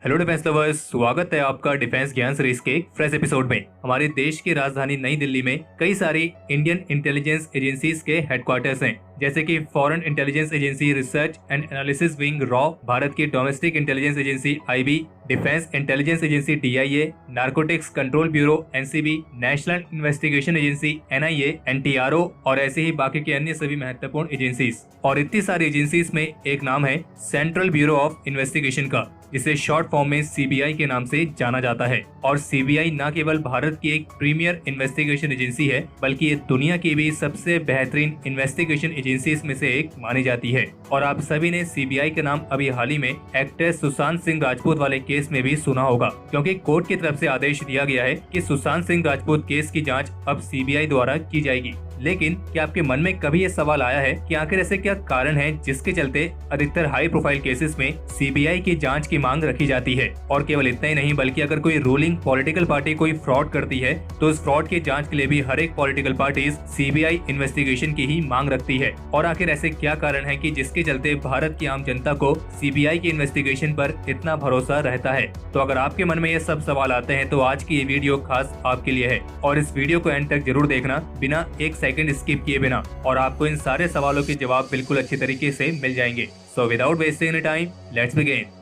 Hello defence lovers, स्वागत है आपका डिफेंस ज्ञान सीरीज के फ्रेश एपिसोड में। हमारे देश की राजधानी नई दिल्ली में कई सारी इंडियन इंटेलिजेंस एजेंसीज के हेडक्वार्टर्स हैं, जैसे कि foreign intelligence agency research and analysis wing रॉ, भारत की domestic intelligence agency IB, defence intelligence agency DIA, narcotics control bureau NCB, national investigation agency NIA, NTRO और ऐसे ही बाकी के अन्य सभी महत्वपूर्ण एजेंसीज। और इतनी सारी एजेंसीज में एक नाम है सेंट्रल ब्यूरो ऑफ इन्वेस्टिगेशन का, जिसे शॉर्ट फॉर्म में सीबीआई के नाम से जाना जाता है। और सीबीआई न केवल भारत की एक प्रीमियर इन्वेस्टिगेशन एजेंसी है, बल्कि ये दुनिया की भी सबसे बेहतरीन इन्वेस्टिगेशन एजेंसीज में से एक मानी जाती है। और आप सभी ने सीबीआई के नाम अभी हाल ही में एक्टर सुशांत सिंह राजपूत वाले केस में भी सुना होगा, क्योंकि कोर्ट की तरफ से आदेश दिया गया है कि सुशांत सिंह राजपूत केस की जाँच अब सीबीआई द्वारा की जाएगी। लेकिन क्या आपके मन में कभी ये सवाल आया है कि आखिर ऐसे क्या कारण है जिसके चलते अधिकतर हाई प्रोफाइल केसेस में सीबीआई की जांच की मांग रखी जाती है? और केवल इतना ही नहीं, बल्कि अगर कोई रूलिंग पॉलिटिकल पार्टी कोई फ्रॉड करती है तो उस फ्रॉड की जांच के लिए भी हर एक पॉलिटिकल पार्टी सीबीआई इन्वेस्टिगेशन की ही मांग रखती है। और आखिर ऐसे क्या कारण है कि जिसके चलते भारत की आम जनता को सीबीआई की इन्वेस्टिगेशन पर इतना भरोसा रहता है? तो अगर आपके मन में ये सब सवाल आते हैं तो आज की ये वीडियो खास आपके लिए है, और इस वीडियो को एंड तक जरूर देखना बिना एक सेकंड स्किप किए बिना, और आपको इन सारे सवालों के जवाब बिल्कुल अच्छी तरीके से मिल जाएंगे। So without wasting any time, let's begin.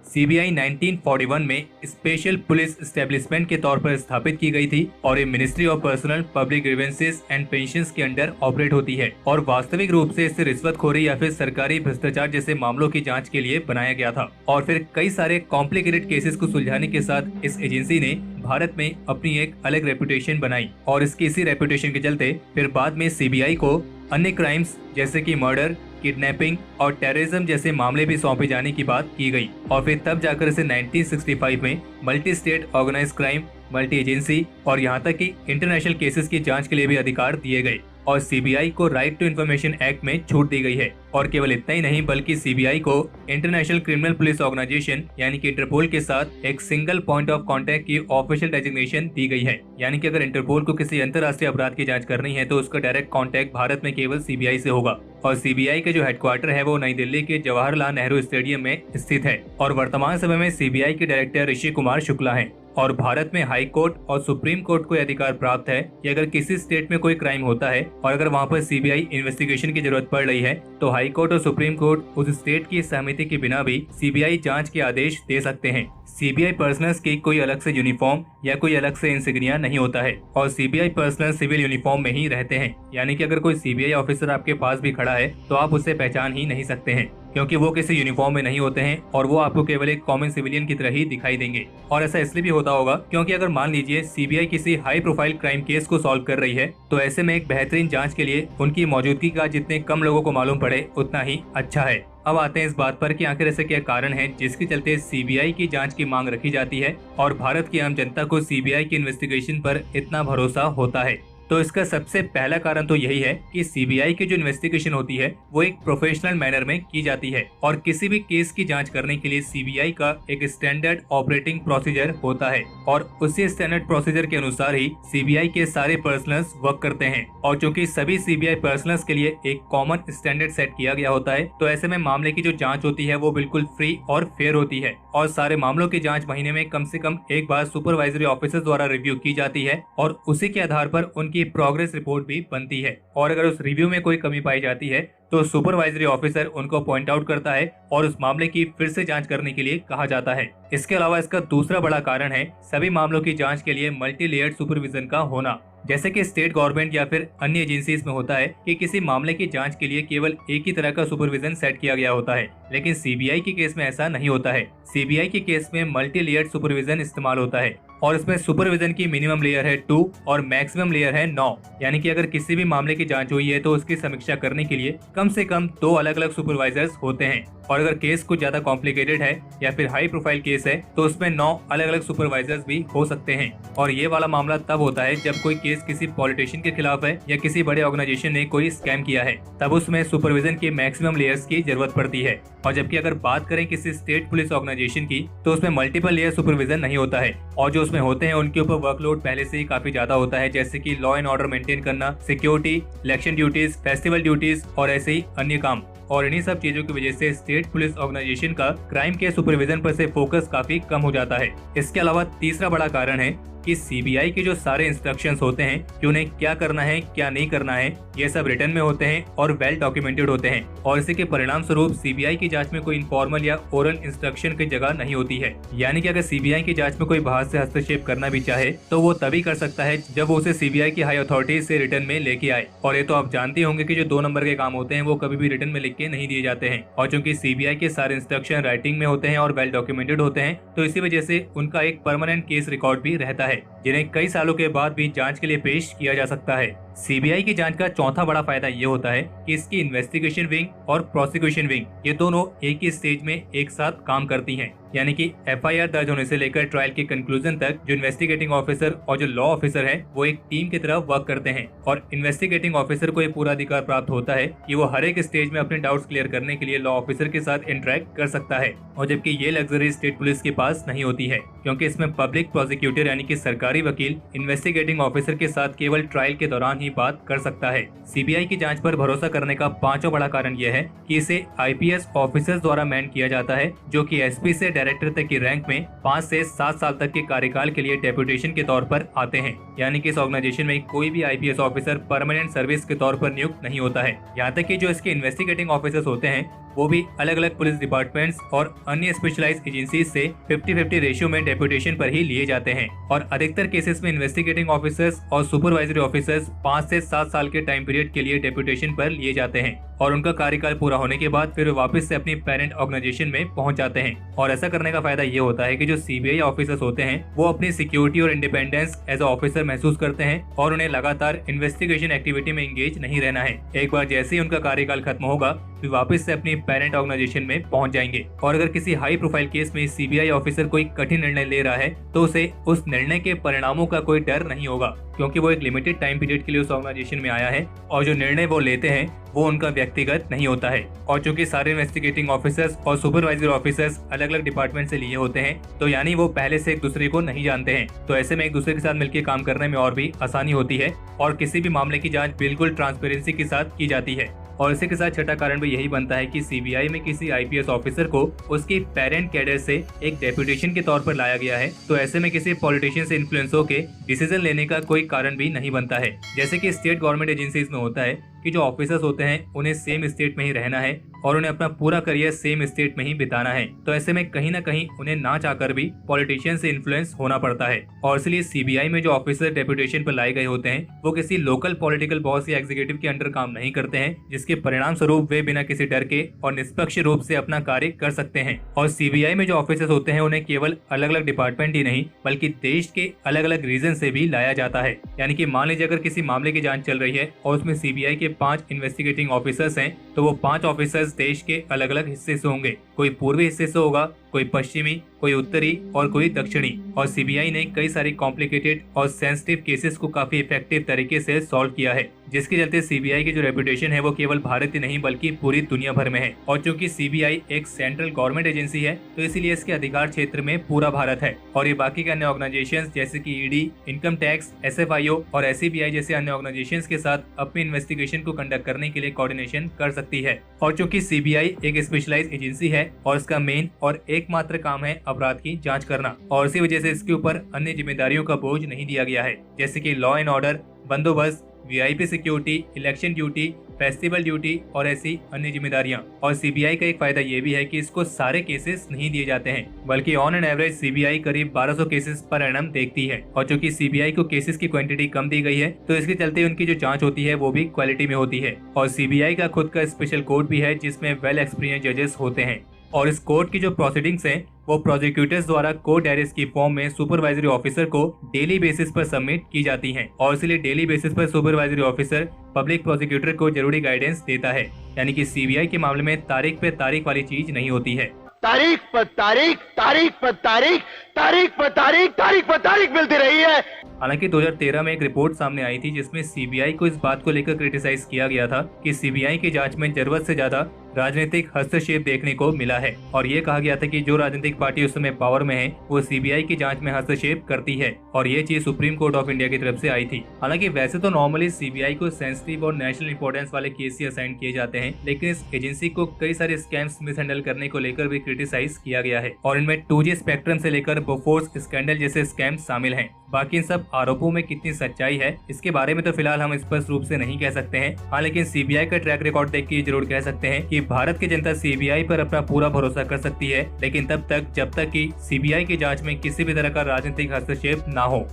CBI 1941 में स्पेशल पुलिस एस्टेब्लिशमेंट के तौर पर स्थापित की गई थी और ये ministry of personnel public grievances and pensions के अंडर ऑपरेट होती है। और वास्तविक रूप से इसे रिश्वतखोरी या फिर सरकारी भ्रष्टाचार जैसे मामलों की जांच के लिए बनाया गया था। और फिर कई सारे कॉम्प्लिकेटेड केसेस को सुलझाने के साथ इस एजेंसी ने भारत में अपनी एक अलग रेपुटेशन बनाई। और इसकी इसी रेपुटेशन के चलते फिर बाद में सीबीआई को अन्य क्राइम्स जैसे कि मर्डर, किडनैपिंग और टेररिज्म जैसे मामले भी सौंपे जाने की बात की गई। और फिर तब जाकर इसे 1965 में multi state organise crime, multi agency और यहाँ तक कि इंटरनेशनल केसेस की जांच के लिए भी अधिकार दिए गए। और सीबीआई को राइट टू इन्फॉर्मेशन एक्ट में छूट दी गई है। और केवल इतना ही नहीं, बल्कि सीबीआई को इंटरनेशनल क्रिमिनल पुलिस ऑर्गेनाइजेशन यानी कि इंटरपोल के साथ एक सिंगल पॉइंट ऑफ कांटेक्ट की ऑफिशियल डेजिग्नेशन दी गई है। यानी कि अगर इंटरपोल को किसी अंतर्राष्ट्रीय अपराध की जांच करनी है तो उसका डायरेक्ट कांटेक्ट भारत में केवल सीबीआई से होगा। और सीबीआई के जो हेडक्वार्टर है वो नई दिल्ली के जवाहरलाल नेहरू स्टेडियम में स्थित है। और वर्तमान समय में सीबीआई के डायरेक्टर ऋषि कुमार शुक्ला हैं। और भारत में हाई कोर्ट और सुप्रीम कोर्ट को अधिकार प्राप्त है कि अगर किसी स्टेट में कोई क्राइम होता है और अगर वहां पर सीबीआई इन्वेस्टिगेशन की जरूरत पड़ रही है तो हाई कोर्ट और सुप्रीम कोर्ट उस स्टेट की सहमति के बिना भी सीबीआई जांच के आदेश दे सकते हैं। सीबीआई पर्सनल्स की कोई अलग से यूनिफॉर्म या कोई अलग से इंसिग्निया नहीं होता है और सीबीआई पर्सनल सिविल यूनिफॉर्म में ही रहते हैं। यानी कि अगर कोई सीबीआई ऑफिसर आपके पास भी खड़ा है तो आप उसे पहचान ही नहीं सकते हैं, क्योंकि वो किसी यूनिफॉर्म में नहीं होते हैं और वो आपको केवल एक कॉमन सिविलियन की तरह ही दिखाई देंगे। और ऐसा इसलिए भी होता होगा क्योंकि अगर मान लीजिए सीबीआई किसी हाई प्रोफाइल क्राइम केस को सॉल्व कर रही है तो ऐसे में एक बेहतरीन जांच के लिए उनकी मौजूदगी का जितने कम लोगों को मालूम पड़े उतना ही अच्छा है। अब आते हैं इस बात पर कि आखिर ऐसे क्या कारण है जिसके चलते सीबीआई की जांच की मांग रखी जाती है और भारत की आम जनता को सीबीआई की इन्वेस्टिगेशन पर इतना भरोसा होता है। तो इसका सबसे पहला कारण तो यही है कि सीबीआई की जो इन्वेस्टिगेशन होती है वो एक प्रोफेशनल मैनर में की जाती है और किसी भी केस की जांच करने के लिए सीबीआई का एक स्टैंडर्ड ऑपरेटिंग प्रोसीजर होता है और उसी स्टैंडर्ड प्रोसीजर के अनुसार ही सीबीआई के सारे पर्सनल्स वर्क करते हैं। और चूंकि सभी सीबीआई पर्सनल्स के लिए एक कॉमन स्टैंडर्ड सेट किया गया होता है तो ऐसे में मामले की जो जाँच होती है वो बिल्कुल फ्री और फेयर होती है। और सारे मामलों की जाँच महीने में कम से कम एक बार सुपरवाइजरी ऑफिसर द्वारा रिव्यू की जाती है और उसी के आधार पर उनकी प्रोग्रेस रिपोर्ट भी बनती है। और अगर उस रिव्यू में कोई कमी पाई जाती है तो सुपरवाइजरी ऑफिसर उनको पॉइंट आउट करता है और उस मामले की फिर से जांच करने के लिए कहा जाता है। इसके अलावा इसका दूसरा बड़ा कारण है सभी मामलों की जांच के लिए मल्टी लेयर्ड सुपरविजन का होना। जैसे कि स्टेट गवर्नमेंट या फिर अन्य एजेंसीज में होता है कि किसी मामले की जांच के लिए केवल एक ही तरह का सुपरविजन सेट किया गया होता है, लेकिन सीबीआई के केस में ऐसा नहीं होता है। सीबीआई के केस में मल्टी लेयर्ड सुपरविजन इस्तेमाल होता है और इसमें सुपरविजन की मिनिमम लेयर है 2 और मैक्सिमम लेयर है 9। यानी कि अगर किसी भी मामले की जांच हुई है तो उसकी समीक्षा करने के लिए कम से कम 2 अलग अलग सुपरवाइजर्स होते हैं। और अगर केस कुछ ज्यादा कॉम्प्लिकेटेड है या फिर हाई प्रोफाइल केस है तो उसमें 9 अलग अलग सुपरवाइजर्स भी हो सकते हैं। और ये वाला मामला तब होता है जब कोई केस किसी पॉलिटिशियन के खिलाफ है या किसी बड़े ऑर्गेनाइजेशन ने कोई स्कैम किया है, तब उसमें सुपरविजन की मैक्सिमम लेयर्स की जरूरत पड़ती है। और जबकि अगर बात करें किसी स्टेट पुलिस ऑर्गेनाइजेशन की तो उसमें मल्टीपल लेयर सुपरविजन नहीं होता है और जो उसमें होते हैं उनके ऊपर वर्कलोड पहले से ही काफी ज्यादा होता है, जैसे कि लॉ एंड ऑर्डर मेंटेन करना, security, election duties, festival duties और ऐसे ही अन्य काम। और इन्हीं सब चीजों की वजह से स्टेट पुलिस ऑर्गेनाइजेशन का क्राइम के सुपरविजन पर से फोकस काफी कम हो जाता है। इसके अलावा तीसरा बड़ा कारण है कि सीबीआई के जो सारे इंस्ट्रक्शंस होते हैं कि उन्हें क्या करना है क्या नहीं करना है, ये सब रिटर्न में होते हैं और वेल डॉक्यूमेंटेड होते हैं, और इसी के परिणाम स्वरूप सीबीआई की जांच में कोई इनफॉर्मल या ओरल इंस्ट्रक्शन की जगह नहीं होती है। यानी कि अगर सीबीआई की जांच में कोई बाहर से हस्तक्षेप करना भी चाहे तो वो तभी कर सकता है जब वो उसे सीबीआई की हाई अथॉरिटी से रिटर्न में लेके आए। और ये तो आप जानते होंगे कि जो 2 नंबर के काम होते हैं वो कभी भी रिटर्न में लिख के नहीं दिए जाते हैं, और चूंकि सीबीआई के सारे इंस्ट्रक्शन राइटिंग में होते हैं और वेल डॉक्यूमेंटेड होते हैं, तो इसी वजह से उनका एक परमानेंट केस रिकॉर्ड भी रहता है, जिन्हें कई सालों के बाद भी जांच के लिए पेश किया जा सकता है। सीबीआई की जांच का चौथा बड़ा फायदा ये होता है कि इसकी इन्वेस्टिगेशन विंग और प्रोसिक्यूशन विंग ये दोनों एक ही स्टेज में एक साथ काम करती हैं। यानी कि एफआईआर दर्ज होने से लेकर ट्रायल के कंक्लूजन तक जो इन्वेस्टिगेटिंग ऑफिसर और जो लॉ ऑफिसर है वो एक टीम की तरह वर्क करते हैं, और इन्वेस्टिगेटिंग ऑफिसर को ये पूरा अधिकार प्राप्त होता है कि वो हर एक स्टेज में अपने डाउट्स क्लियर करने के लिए लॉ ऑफिसर के साथ इंटरेक्ट कर सकता है। और जबकि ये लग्जरी स्टेट पुलिस के पास नहीं होती है, क्योंकि इसमें पब्लिक प्रोसिक्यूटर यानी कि सरकारी वकील इन्वेस्टिगेटिंग ऑफिसर के साथ केवल ट्रायल के दौरान ही बात कर सकता है। सीबीआई की जांच पर भरोसा करने का पांचवा बड़ा कारण यह है कि इसे आईपीएस ऑफिसर्स द्वारा मैन किया जाता है, जो कि एसपी से डायरेक्टर तक की रैंक में 5 से 7 साल तक के कार्यकाल के लिए डेप्यूटेशन के तौर पर आते हैं। यानी कि इस ऑर्गेनाइजेशन में कोई भी आईपीएस ऑफिसर परमानेंट सर्विस के तौर पर नियुक्त नहीं होता है। यहाँ तक कि जो इसके इन्वेस्टिगेटिंग ऑफिसर्स होते हैं वो भी अलग अलग पुलिस डिपार्टमेंट्स और अन्य स्पेशलाइज्ड एजेंसीज से 50-50 रेशियो में डेप्यूटेशन पर ही लिए जाते हैं, और अधिकतर केसेस में इन्वेस्टिगेटिंग ऑफिसर्स और सुपरवाइजरी ऑफिसर्स 5 से 7 साल के टाइम पीरियड के लिए डेप्यूटेशन पर लिए जाते हैं, और उनका कार्यकाल पूरा होने के बाद फिर वापस से अपनी पेरेंट ऑर्गेनाइजेशन में पहुंच जाते हैं। और ऐसा करने का फायदा ये होता है कि जो सीबीआई ऑफिसर्स होते हैं वो अपनी सिक्योरिटी और इंडिपेंडेंस एज ऑफिसर महसूस करते हैं, और उन्हें लगातार इन्वेस्टिगेशन एक्टिविटी में एंगेज नहीं रहना है। एक बार जैसे ही उनका कार्यकाल खत्म होगा फिर वापस से अपनी पेरेंट ऑर्गेनाइजेशन में पहुंच जाएंगे। और अगर किसी हाई प्रोफाइल केस में सीबीआई ऑफिसर कोई कठिन निर्णय ले रहा है तो उसे उस निर्णय के परिणामों का कोई डर नहीं होगा, क्योंकि वो एक लिमिटेड टाइम पीरियड के लिए उस ऑर्गेनाइजेशन में आया है, और जो निर्णय वो लेते हैं वो उनका व्यक्तिगत नहीं होता है। और चूंकि सारे इन्वेस्टिगेटिंग ऑफिसर्स और सुपरवाइजरी ऑफिसर्स अलग अलग डिपार्टमेंट से लिए होते हैं, तो यानी वो पहले से एक दूसरे को नहीं जानते हैं, तो ऐसे में एक दूसरे के साथ मिलकर काम करने में और भी आसानी होती है, और किसी भी मामले की जांच बिल्कुल ट्रांसपेरेंसी के साथ की जाती है। और इसी के साथ छठा कारण भी यही बनता है कि सीबीआई में किसी आईपीएस ऑफिसर को उसकी पेरेंट कैडर से एक डेप्यूटेशन के तौर पर लाया गया है, तो ऐसे में किसी पॉलिटिशियन से इन्फ्लुएंस होकर डिसीजन लेने का कोई कारण भी नहीं बनता है। जैसे कि स्टेट गवर्नमेंट एजेंसीज में होता है कि जो ऑफिसर्स होते हैं उन्हें सेम स्टेट में ही रहना है और उन्हें अपना पूरा करियर सेम स्टेट में ही बिताना है, तो ऐसे में कहीं ना कहीं उन्हें ना चाहकर भी पॉलिटिशियन से इन्फ्लुएंस होना पड़ता है। और इसलिए सीबीआई में जो ऑफिसर डेप्यूटेशन पर लाए गए होते हैं वो किसी लोकल पॉलिटिकल बॉस या एग्जीक्यूटिव के अंडर काम नहीं करते हैं, जिसके परिणाम स्वरूप वे बिना किसी डर के और निष्पक्ष रूप से अपना कार्य कर सकते हैं। और सीबीआई में जो ऑफिसर्स होते हैं उन्हें केवल अलग अलग डिपार्टमेंट ही नहीं बल्कि देश के अलग अलग रीजन से भी लाया जाता है। यानी कि मान लीजिए अगर किसी मामले की जांच चल रही है और उसमें सीबीआई के 5 इन्वेस्टिगेटिंग ऑफिसर्स हैं, तो वो 5 ऑफिसर्स देश के अलग अलग हिस्से से होंगे। कोई पूर्वी हिस्से से होगा, कोई पश्चिमी, कोई उत्तरी और कोई दक्षिणी। और सीबीआई ने कई सारी कॉम्प्लिकेटेड और सेंसिटिव केसेस को काफी इफेक्टिव तरीके से सॉल्व किया है, जिसके चलते सीबीआई की जो रेपुटेशन है वो केवल भारत ही नहीं बल्कि पूरी दुनिया भर में है। और चूंकि सीबीआई एक सेंट्रल गवर्नमेंट एजेंसी है तो इसीलिए इसके अधिकार क्षेत्र में पूरा भारत है, और ये बाकी के अन्य ऑर्गेनाइजेशंस जैसे कि ईडी, इनकम टैक्स, एसएफआईओ और एससीबीआई जैसे अन्य ऑर्गेनाइजेशंस के साथ अपनी इन्वेस्टिगेशन को कंडक्ट करने के लिए कोऑर्डिनेशन कर सकती है। और चूंकि सीबीआई एक स्पेशलाइज्ड एजेंसी है और इसका मेन और एकमात्र काम है अपराध की जांच करना, और इसी वजह से इसके ऊपर अन्य जिम्मेदारियों का बोझ नहीं दिया गया है, जैसे कि लॉ एंड ऑर्डर, बंदोबस्त, VIP security, election duty, festival duty और ऐसी अन्य जिम्मेदारियां। और सीबीआई का एक फायदा ये भी है कि इसको सारे केसेस नहीं दिए जाते हैं, बल्कि ऑन एन एवरेज सीबीआई करीब 1200 केसेस पर एनम देखती है। और चूंकि सीबीआई को केसेस की क्वांटिटी कम दी गई है तो इसके चलते उनकी जो जांच होती है वो भी क्वालिटी में होती है। और सीबीआई का खुद का स्पेशल कोर्ट भी है जिसमें वेल एक्सपीरियंस जजेस होते हैं, और इस कोर्ट की जो प्रोसीडिंग्स हैं वो प्रोसिक्यूटर्स द्वारा कोर्ट डायरीज की फॉर्म में सुपरवाइजरी ऑफिसर को डेली बेसिस पर सबमिट की जाती हैं, और इसलिए डेली बेसिस पर सुपरवाइजरी ऑफिसर पब्लिक प्रोसिक्यूटर को जरूरी गाइडेंस देता है। यानी कि सीबीआई के मामले में तारीख पे तारीख वाली चीज नहीं होती है, तारीख पर तारीख, तारीख पर तारीख, तारीख पर तारीख, तारीख पर तारीख मिलती रही है। हालांकि 2013 में एक रिपोर्ट सामने आई थी जिसमें सीबीआई को इस बात को लेकर क्रिटिसाइज किया गया था कि सीबीआई की जांच में जरूरत से ज्यादा राजनीतिक हस्तक्षेप देखने को मिला है और ये कहा गया था कि जो राजनीतिक पार्टी उस समय पावर में है वो सीबीआई की जांच में हस्तक्षेप करती है और ये चीज सुप्रीम कोर्ट ऑफ इंडिया की तरफ से आई थी। हालांकि वैसे तो नॉर्मली सीबीआई को सेंसिटिव और नेशनल इंपॉर्टेंस वाले केस ही असाइन किए जाते हैं, लेकिन इस एजेंसी को कई सारे स्कैम्स मिसहैंडल करने को लेकर भी क्रिटिसाइज किया गया है और इनमें 2G स्पेक्ट्रम से लेकर बोफोर्स स्कैंडल जैसे स्कैम शामिल हैं। बाकी इन सब आरोपों में कितनी सच्चाई है इसके बारे में तो फिलहाल हम स्पष्ट रूप से नहीं कह सकते हैं। हाँ, लेकिन सीबीआई का ट्रैक रिकॉर्ड देख के जरूर कह सकते हैं कि भारत की जनता सीबीआई पर अपना पूरा भरोसा कर सकती है, लेकिन तब तक जब तक कि सीबीआई की जांच में किसी भी तरह का राजनीतिक हस्तक्षेप ना हो।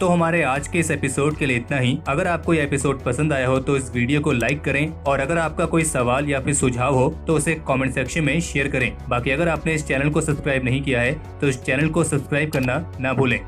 तो हमारे आज के इस एपिसोड के लिए इतना ही। अगर आपको यह एपिसोड पसंद आया हो तो इस वीडियो को लाइक करें और अगर आपका कोई सवाल या फिर सुझाव हो तो उसे कमेंट सेक्शन में शेयर करें। बाकी अगर आपने इस चैनल को सब्सक्राइब नहीं किया है तो इस चैनल को सब्सक्राइब करना ना भूलें।